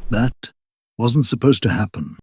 That wasn't supposed to happen.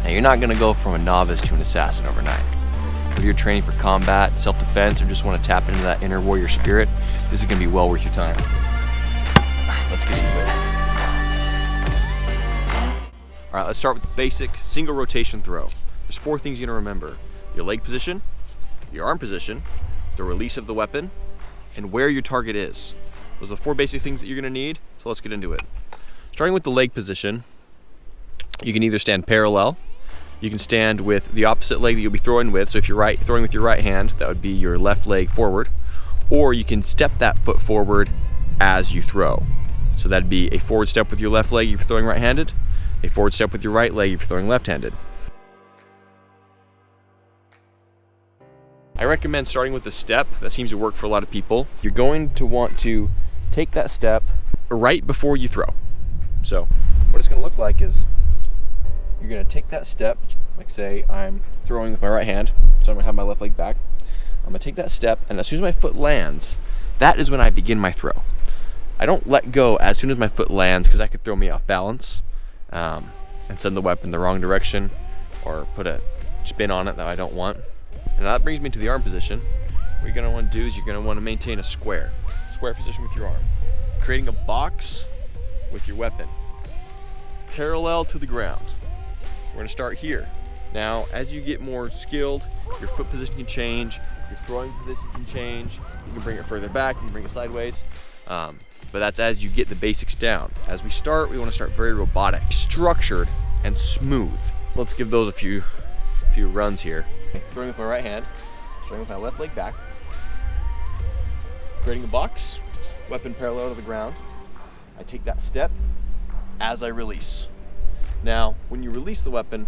You're not going to go from a novice to an assassin overnight. Whether you're training for combat, self-defense, or just want to tap into that inner warrior spirit, this is going to be well worth your time. Let's get into it. All right, let's start with the basic single rotation throw. There's 4 things you're going to remember: your leg position, your arm position, the release of the weapon, and where your target is. Those are the 4 basic things that you're going to need, so let's get into it. Starting with the leg position, you can either stand parallel. You can stand with the opposite leg that you'll be throwing with. So if you're throwing with your right hand, that would be your left leg forward. Or you can step that foot forward as you throw. So that'd be a forward step with your left leg if you're throwing right-handed, a forward step with your right leg if you're throwing left-handed. I recommend starting with a step. That seems to work for a lot of people. You're going to want to take that step right before you throw. So what it's going to look like is you're going to take that step, like say I'm throwing with my right hand, so I'm going to have my left leg back. I'm going to take that step, and as soon as my foot lands, that is when I begin my throw. I don't let go as soon as my foot lands, because that could throw me off balance and send the weapon the wrong direction or put a spin on it that I don't want. And that brings me to the arm position. What you're going to want to do is you're going to want to maintain a square position with your arm, creating a box with your weapon parallel to the ground. We're going to start here. Now, as you get more skilled, your foot position can change, your throwing position can change. You can bring it further back, you can bring it sideways. But that's as you get the basics down. As we start, we want to start very robotic, structured, and smooth. Let's give those a few runs here. Throwing with my right hand, throwing with my left leg back, creating a box, weapon parallel to the ground. I take that step as I release. Now, when you release the weapon,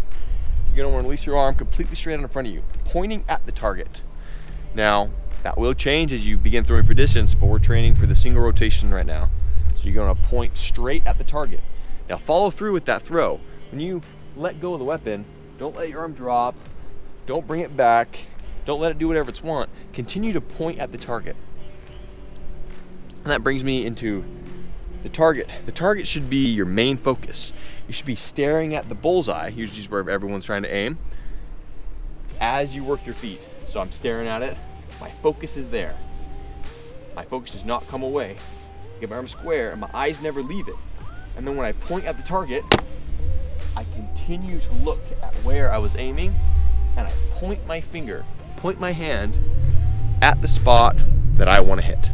you're going to want to release your arm completely straight out in front of you, pointing at the target. Now, that will change as you begin throwing for distance, but we're training for the single rotation right now. So you're going to point straight at the target. Now, follow through with that throw. When you let go of the weapon, don't let your arm drop, don't bring it back, don't let it do whatever it's want. Continue to point at the target. And that brings me into the target. The target should be your main focus. You should be staring at the bullseye, usually is where everyone's trying to aim, as you work your feet. So I'm staring at it, my focus is there. My focus does not come away. I get my arm square and my eyes never leave it. And then when I point at the target, I continue to look at where I was aiming, and I point my finger, point my hand at the spot that I want to hit.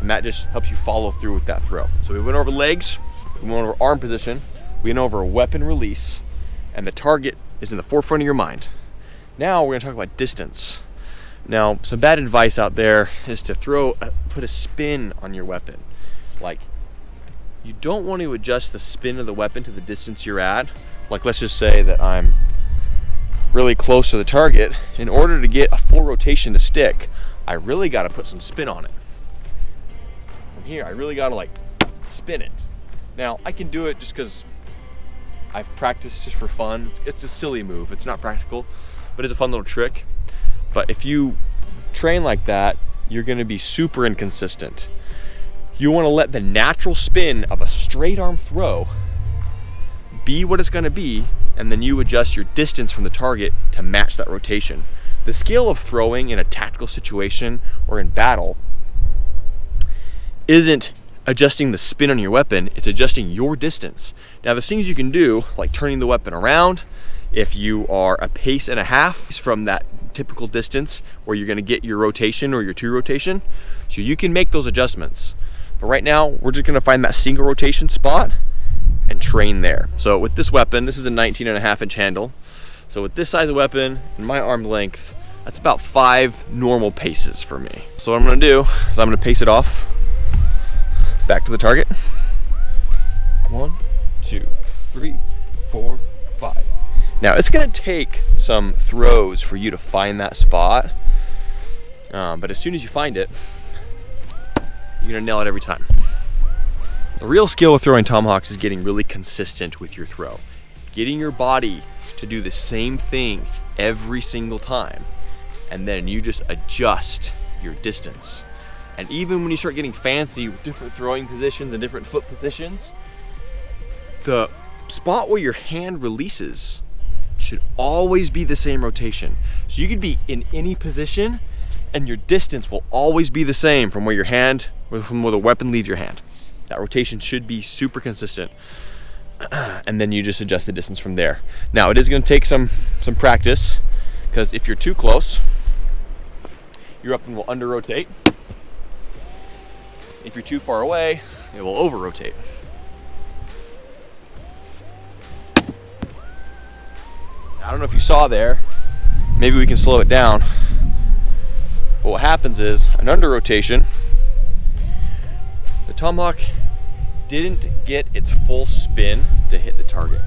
And that just helps you follow through with that throw. So we went over legs, we went over arm position, we went over weapon release, and the target is in the forefront of your mind. Now we're going to talk about distance. Now, some bad advice out there is to put a spin on your weapon. Like, you don't want to adjust the spin of the weapon to the distance you're at. Like, let's just say that I'm really close to the target. In order to get a full rotation to stick, I really got to put some spin on it. From here, I really got to like spin it. Now, I can do it just because I've practiced just for fun. It's a silly move. It's not practical, but it's a fun little trick. But if you train like that, you're going to be super inconsistent. You want to let the natural spin of a straight arm throw be what it's going to be, and then you adjust your distance from the target to match that rotation. The skill of throwing in a tactical situation or in battle isn't adjusting the spin on your weapon, it's adjusting your distance. Now, there's things you can do, like turning the weapon around if you are a pace and a half from that typical distance where you're going to get your rotation or your two rotation. So you can make those adjustments. But right now, we're just going to find that single rotation spot and train there. So with this weapon, this is a 19.5-inch handle. So with this size of weapon and my arm length, that's about 5 normal paces for me. So what I'm gonna do is I'm gonna pace it off back to the target. 1, 2, 3, 4, 5. Now it's gonna take some throws for you to find that spot, but as soon as you find it, you're gonna nail it every time. The real skill with throwing tomahawks is getting really consistent with your throw. Getting your body to do the same thing every single time, and then you just adjust your distance. And even when you start getting fancy with different throwing positions and different foot positions, the spot where your hand releases should always be the same rotation. So you could be in any position and your distance will always be the same from where your hand, from where the weapon leaves your hand. That rotation should be super consistent. And then you just adjust the distance from there. Now it is gonna take some practice, because if you're too close, your weapon will under rotate. If you're too far away, it will over rotate. I don't know if you saw there, maybe we can slow it down. But what happens is, an under rotation, the tomahawk didn't get its full spin to hit the target.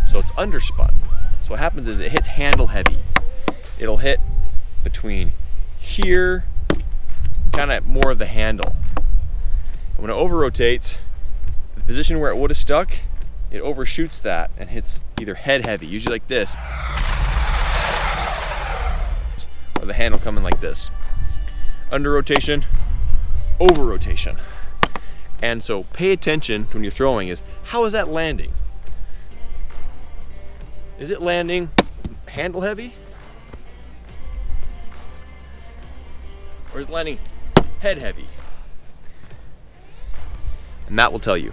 So it's underspun. So what happens is it hits handle heavy. It'll hit between here, kind of more of the handle. And when it over rotates, the position where it would have stuck, it overshoots that and hits either head heavy, usually like this, or the handle coming like this. Under rotation, over rotation. And so pay attention when you're throwing is, how is that landing? Is it landing handle heavy? Or is it landing head heavy? And that will tell you.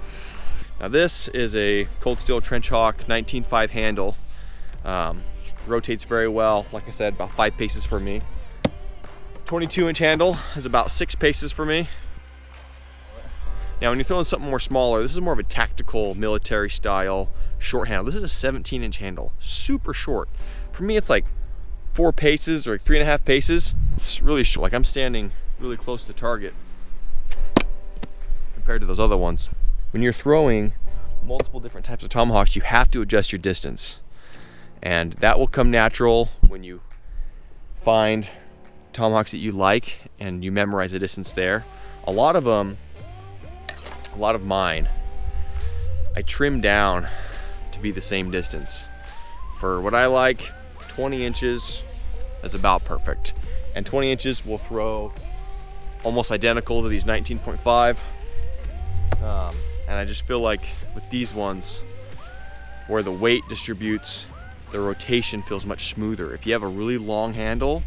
Now this is a Cold Steel Trench Hawk 19.5 handle. Rotates very well, like I said, about 5 paces for me. 22-inch handle is about 6 paces for me. Now when you're throwing something more smaller, this is more of a tactical military style short handle. This is a 17-inch handle, super short. For me it's like 4 paces or like 3.5 paces. It's really short, like I'm standing really close to the target compared to those other ones. When you're throwing multiple different types of tomahawks, you have to adjust your distance. And that will come natural when you find tomahawks that you like and you memorize the distance there. A lot of mine, I trim down to be the same distance. For what I like, 20 inches is about perfect. And 20 inches will throw almost identical to these 19.5. And I just feel like with these ones, where the weight distributes, the rotation feels much smoother. If you have a really long handle,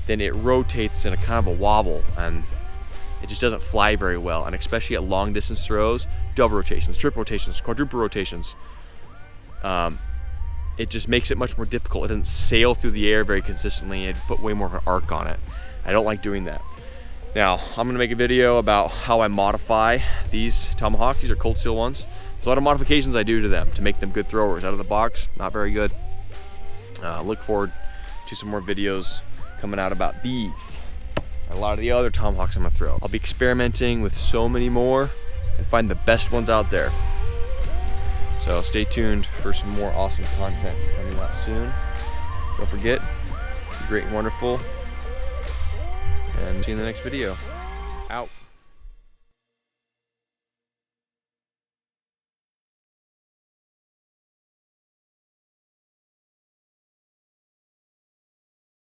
then it rotates in a kind of a wobble and it just doesn't fly very well. And especially at long distance throws, double rotations, triple rotations, quadruple rotations, it just makes it much more difficult. It doesn't sail through the air very consistently and put way more of an arc on it. I don't like doing that. Now, I'm gonna make a video about how I modify these tomahawks. These are Cold Steel ones. There's a lot of modifications I do to them to make them good throwers. Out of the box, not very good. Look forward to some more videos coming out about these and a lot of the other tomahawks I'm gonna throw. I'll be experimenting with so many more and find the best ones out there. So stay tuned for some more awesome content coming out soon. Don't forget, be great and wonderful. And see you in the next video. Out.